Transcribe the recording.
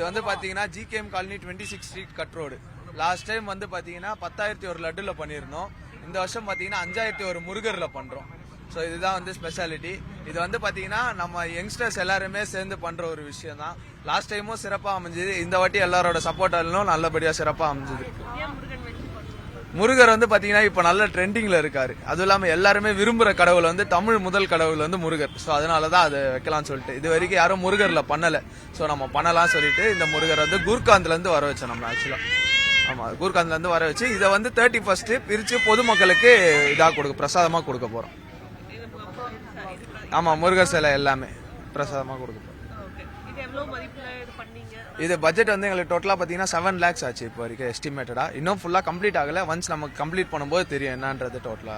வந்து பாத்தீங்கன்னா GKM colony 26 street cut road. Last time வந்து பாத்தீங்கன்னா 10,001 லட்டுல பண்ணிருந்தோம். இந்த வருஷம் பாத்தீங்கன்னா 5,001 முருகர்ல பண்றோம். ஸோ இதுதான் வந்து ஸ்பெஷாலிட்டி. இது வந்து பாத்தீங்கன்னா நம்ம யங்ஸ்டர்ஸ் எல்லாருமே சேர்ந்து பண்ற ஒரு விஷயம் தான். லாஸ்ட் டைமும் சிறப்பா அமைஞ்சது. இந்த வாட்டி எல்லாரோட சப்போர்ட்டாலும் நல்லபடியா சிறப்பா அமைஞ்சது. முருகர் வந்து பாத்தீங்கன்னா இப்ப நல்ல ட்ரெண்டிங்ல இருக்காரு. அதுவும் இல்லாம எல்லாருமே விரும்புற கடவுள் வந்து தமிழ் முதல் கடவுள் வந்து முருகர். ஸோ அதனாலதான் அதை வைக்கலாம்னு சொல்லிட்டு இது வரைக்கும் யாரும் முருகர்ல பண்ணல. ஸோ நம்ம பண்ணலாம் சொல்லிட்டு இந்த முருகர் வந்து கூர்காந்த்ல இருந்து வர வச்சோம் நம்ம ஆக்சுவலா. ஆமா, கூர்காந்த்ல இருந்து வர வச்சு இதை வந்து 31 பிரிச்சு பொதுமக்களுக்கு இதா பிரசாதமா கொடுக்க போறோம். ஆமா, முருகர் சிலை எல்லாமே பிரசாதமா கொடுக்க போறோம். இது பட்ஜெட் வந்து எங்களுக்கு டோட்டலா பாத்தீங்கன்னா 7 lakhs ஆச்சு இப்போ வரைக்கும் எஸ்டிமேட்டடா. இன்னும் ஃபுல்லா கம்ப்ளீட் ஆகல. ஒன்ஸ் நமக்கு கம்ப்ளீட் பண்ணும்போது தெரியும் என்னன்றது டோட்டலா.